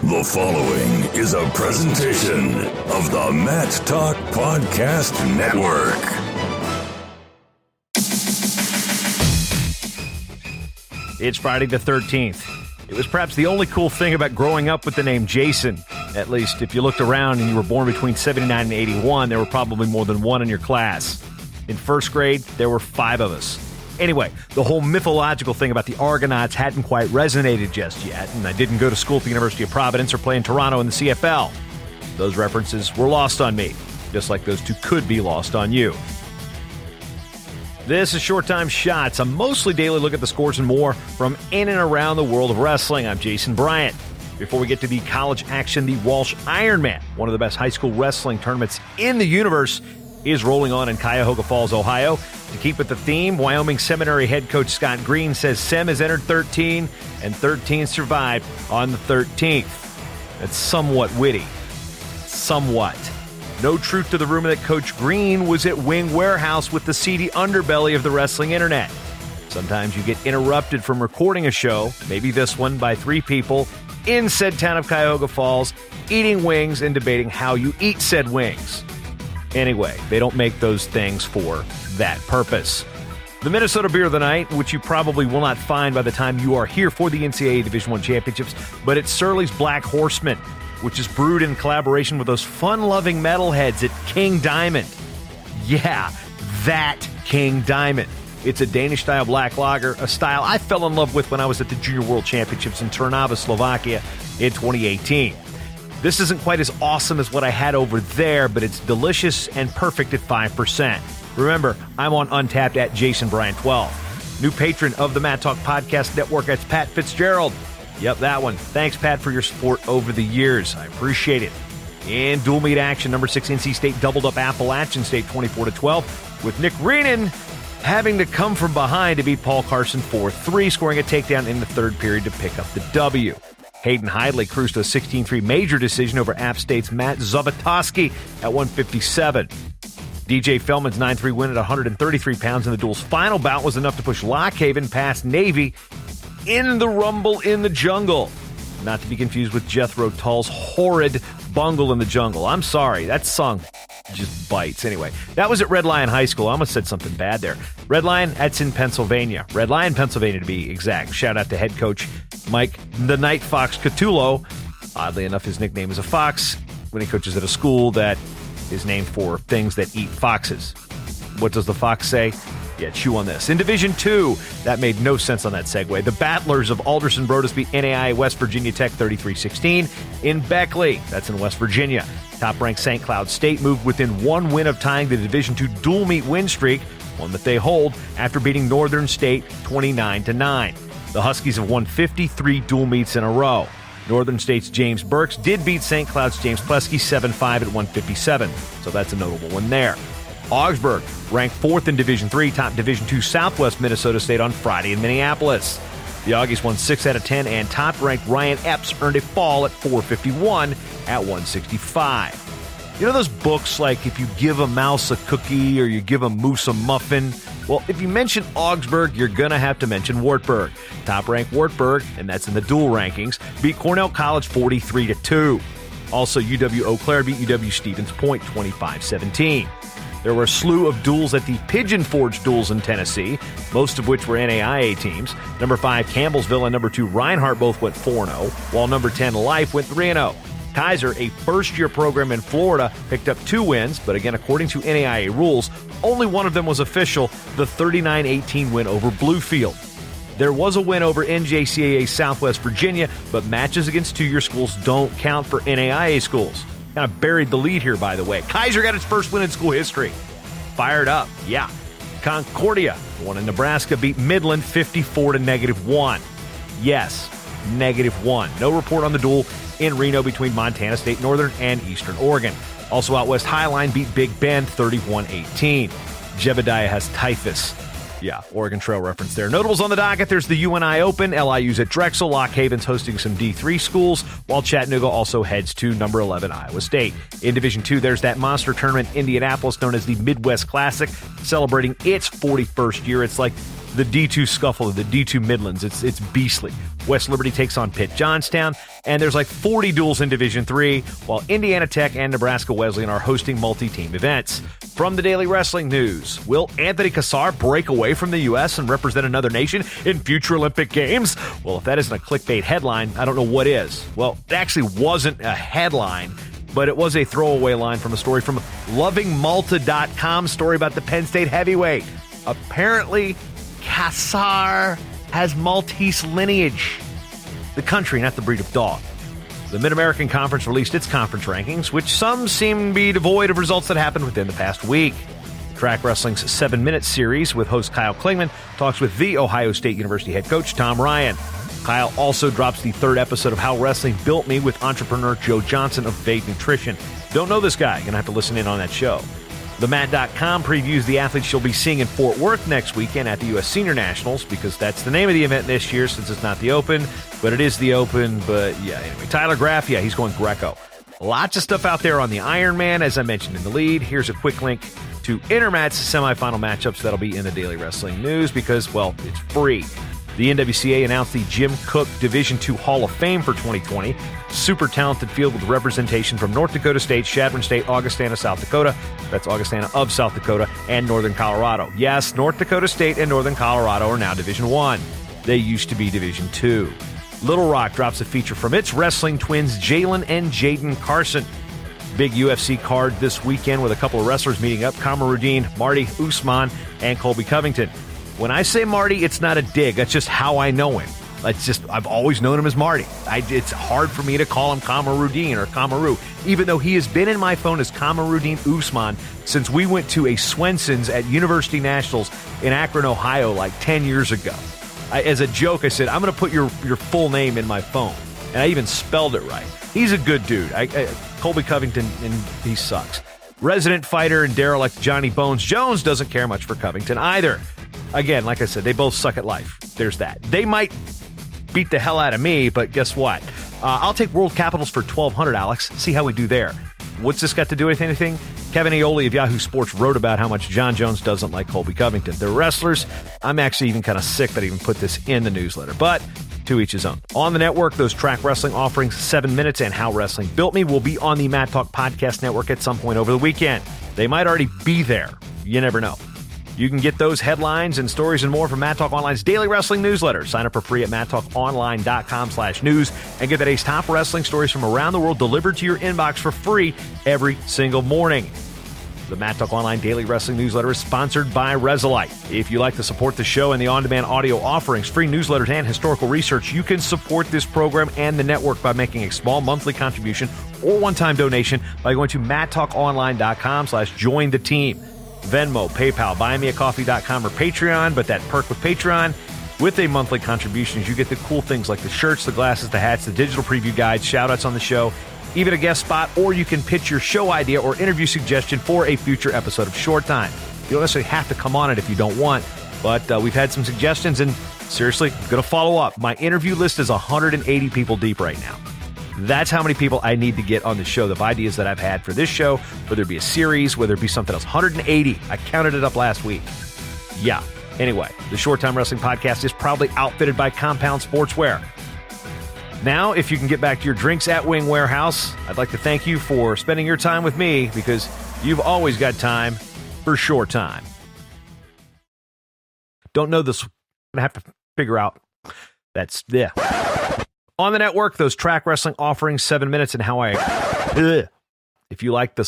The following is a presentation of the Matt Talk Podcast Network. It's Friday the 13th. It was perhaps the only cool thing about growing up with the name Jason. At least, if you looked around and you were born between 79 and 81, there were probably more than one in your class. In first grade, there were 5 of us. Anyway, the whole mythological thing about the Argonauts hadn't quite resonated just yet, and I didn't go to school at the University of Providence or play in Toronto in the CFL. Those references were lost on me, just like those two could be lost on you. This is Short Time Shots, a mostly daily look at the scores and more from in and around the world of wrestling. I'm Jason Bryant. Before we get to the college action, the Walsh Ironman, one of the best high school wrestling tournaments in the universe, is rolling on in Cuyahoga Falls, Ohio. To keep with the theme, Wyoming Seminary head coach Scott Green says Sem has entered 13, and 13 survived on the 13th. That's somewhat witty. Somewhat. No truth to the rumor that Coach Green was at Wing Warehouse with the seedy underbelly of the wrestling internet. Sometimes you get interrupted from recording a show, maybe this one, by 3 people in said town of Cuyahoga Falls, eating wings and debating how you eat said wings. Anyway, they don't make those things for that purpose. The Minnesota beer of the night, which you probably will not find by the time you are here for the NCAA Division I Championships, but it's Surly's Black Horseman, which is brewed in collaboration with those fun-loving metalheads at King Diamond. Yeah, that King Diamond. It's a Danish-style black lager, a style I fell in love with when I was at the Junior World Championships in Trnava, Slovakia in 2018. This isn't quite as awesome as what I had over there, but it's delicious and perfect at 5%. Remember, I'm on Untapped at Jason Bryant 12. New patron of the Matt Talk Podcast Network, that's Pat Fitzgerald. Yep, that one. Thanks, Pat, for your support over the years. I appreciate it. In dual meet action, number 6 NC State doubled up Appalachian State 24-12, with Nick Reenan having to come from behind to beat Paul Carson 4-3, scoring a takedown in the third period to pick up the W. Hayden Hidley cruised to a 16-3 major decision over App State's Matt Zovatoski at 157. DJ Feldman's 9-3 win at 133 pounds in the duel's final bout was enough to push Lockhaven past Navy in the Rumble in the Jungle. Not to be confused with Jethro Tull's horrid Bungle in the Jungle. I'm sorry, that song just bites. Anyway, that was at Red Lion High School. I almost said something bad there. Red Lion, that's in Pennsylvania. Red Lion, Pennsylvania to be exact. Shout out to head coach Mike the Night Fox Catullo. Oddly enough, his nickname is a fox when he coaches at a school that is named for things that eat foxes. What does the fox say? Yeah, chew on this. In Division II, that made no sense on that segue. The Battlers of Alderson Broaddus beat NAI West Virginia Tech 33-16 in Beckley. That's in West Virginia. Top-ranked St. Cloud State moved within 1 win of tying the Division II dual meet win streak, one that they hold after beating Northern State 29-9. The Huskies have won 53 dual meets in a row. Northern State's James Burks did beat St. Cloud's James Plesky 7-5 at 157, so that's a notable one there. Augsburg ranked 4th in Division III, top Division II Southwest Minnesota State on Friday in Minneapolis. The Augies won 6 out of 10, and top-ranked Ryan Epps earned a fall at 451 at 165. You know those books like if you give a mouse a cookie or you give a moose a muffin? Well, if you mention Augsburg, you're going to have to mention Wartburg. Top-ranked Wartburg, and that's in the dual rankings, beat Cornell College 43-2. Also, UW Eau Claire beat UW Stevens Point 25-17. There were a slew of duels at the Pigeon Forge duels in Tennessee, most of which were NAIA teams. Number 5 Campbellsville and number 2 Reinhardt both went 4-0, while number 10 Life went 3-0. Keiser, a first-year program in Florida, picked up 2 wins, but again, according to NAIA rules, only one of them was official, the 39-18 win over Bluefield. There was a win over NJCAA Southwest Virginia, but matches against 2-year schools don't count for NAIA schools. Kind of buried the lead here, by the way. Keiser got its first win in school history. Fired up, yeah. Concordia, the one in Nebraska, beat Midland 54 to -1. Yes, -1. No report on the duel in Reno between Montana State Northern and Eastern Oregon. Also out west, Highline beat Big Bend 31-18. Jebediah has typhus. Yeah, Oregon Trail reference there. Notables on the docket, there's the UNI Open. LIU's at Drexel. Lock Haven's hosting some D3 schools, while Chattanooga also heads to number 11 Iowa State. In Division II, there's that monster tournament in Indianapolis known as the Midwest Classic, celebrating its 41st year. It's like the D2 scuffle of the D2 Midlands. It's beastly. West Liberty takes on Pitt Johnstown, and there's like 40 duels in Division 3, while Indiana Tech and Nebraska Wesleyan are hosting multi-team events. From the Daily Wrestling News, will Anthony Keiser break away from the U.S. and represent another nation in future Olympic Games? Well, if that isn't a clickbait headline, I don't know what is. Well, it actually wasn't a headline, but it was a throwaway line from a story from lovingmalta.com, story about the Penn State heavyweight. Apparently, Keiser has Maltese lineage. The country, not the breed of dog. The Mid-American Conference released its conference rankings, which some seem to be devoid of results that happened within the past week. Track Wrestling's 7-Minute series with host Kyle Klingman talks with the Ohio State University head coach Tom Ryan. Kyle also drops the 3rd episode of How Wrestling Built Me with entrepreneur Joe Johnson of Vague Nutrition. Don't know this guy. Gonna have to listen in on that show. TheMat.com previews the athletes you'll be seeing in Fort Worth next weekend at the U.S. Senior Nationals, because that's the name of the event this year since it's not the Open, but it is the Open. But yeah, anyway, Tyler Graff, he's going Greco. Lots of stuff out there on the Ironman, as I mentioned in the lead. Here's a quick link to Intermat's semifinal matchups that'll be in the Daily Wrestling News because, well, it's free. The NWCA announced the Jim Cook Division II Hall of Fame for 2020. Super talented field with representation from North Dakota State, Chadron State, Augustana, South Dakota. That's Augustana of South Dakota, and Northern Colorado. Yes, North Dakota State and Northern Colorado are now Division I. They used to be Division II. Little Rock drops a feature from its wrestling twins, Jalen and Jaden Carson. Big UFC card this weekend with a couple of wrestlers meeting up, Kamaruddin, Marty Usman, and Colby Covington. When I say Marty, it's not a dig. That's just how I know him. I've always known him as Marty. It's hard for me to call him Kamaruddin or Kamaru, even though he has been in my phone as Kamaruddin Usman since we went to a Swenson's at University Nationals in Akron, Ohio, like 10 years ago. As a joke, I said, I'm going to put your full name in my phone. And I even spelled it right. He's a good dude. Colby Covington, and he sucks. Resident fighter and derelict Johnny Bones Jones doesn't care much for Covington either. Again, like I said, they both suck at life. There's that. They might beat the hell out of me, but guess what? I'll take World Capitals for $1,200, Alex. See how we do there. What's this got to do with anything? Kevin Aioli of Yahoo Sports wrote about how much John Jones doesn't like Colby Covington. They're wrestlers. I'm actually even kind of sick that I even put this in the newsletter, but to each his own. On the network, those track wrestling offerings, 7 Minutes and How Wrestling Built Me, will be on the Matt Talk Podcast Network at some point over the weekend. They might already be there. You never know. You can get those headlines and stories and more from Matt Talk Online's daily wrestling newsletter. Sign up for free at matttalkonline.com/news and get that ace top wrestling stories from around the world delivered to your inbox for free every single morning. The Matt Talk Online daily wrestling newsletter is sponsored by Resolite. If you like to support the show and the on-demand audio offerings, free newsletters, and historical research, you can support this program and the network by making a small monthly contribution or one-time donation by going to matttalkonline.com/join the team. Venmo, PayPal, buymeacoffee.com, or Patreon. But that perk with Patreon, with a monthly contribution, is you get the cool things like the shirts, the glasses, the hats, the digital preview guides, shout-outs on the show, even a guest spot, or you can pitch your show idea or interview suggestion for a future episode of Short Time. You don't necessarily have to come on it if you don't want, but we've had some suggestions, and seriously, I'm going to follow up. My interview list is 180 people deep right now. That's how many people I need to get on the show. The ideas that I've had for this show, whether it be a series, whether it be something else. 180. I counted it up last week. Yeah. Anyway, the Short Time Wrestling Podcast is proudly outfitted by Compound Sportswear. Now, if you can get back to your drinks at Wing Warehouse, I'd like to thank you for spending your time with me because you've always got time for Short Time. Don't know this. I'm going to have to figure out. That's, yeah. On the network, those track wrestling offerings, 7 Minutes and How I... If you like the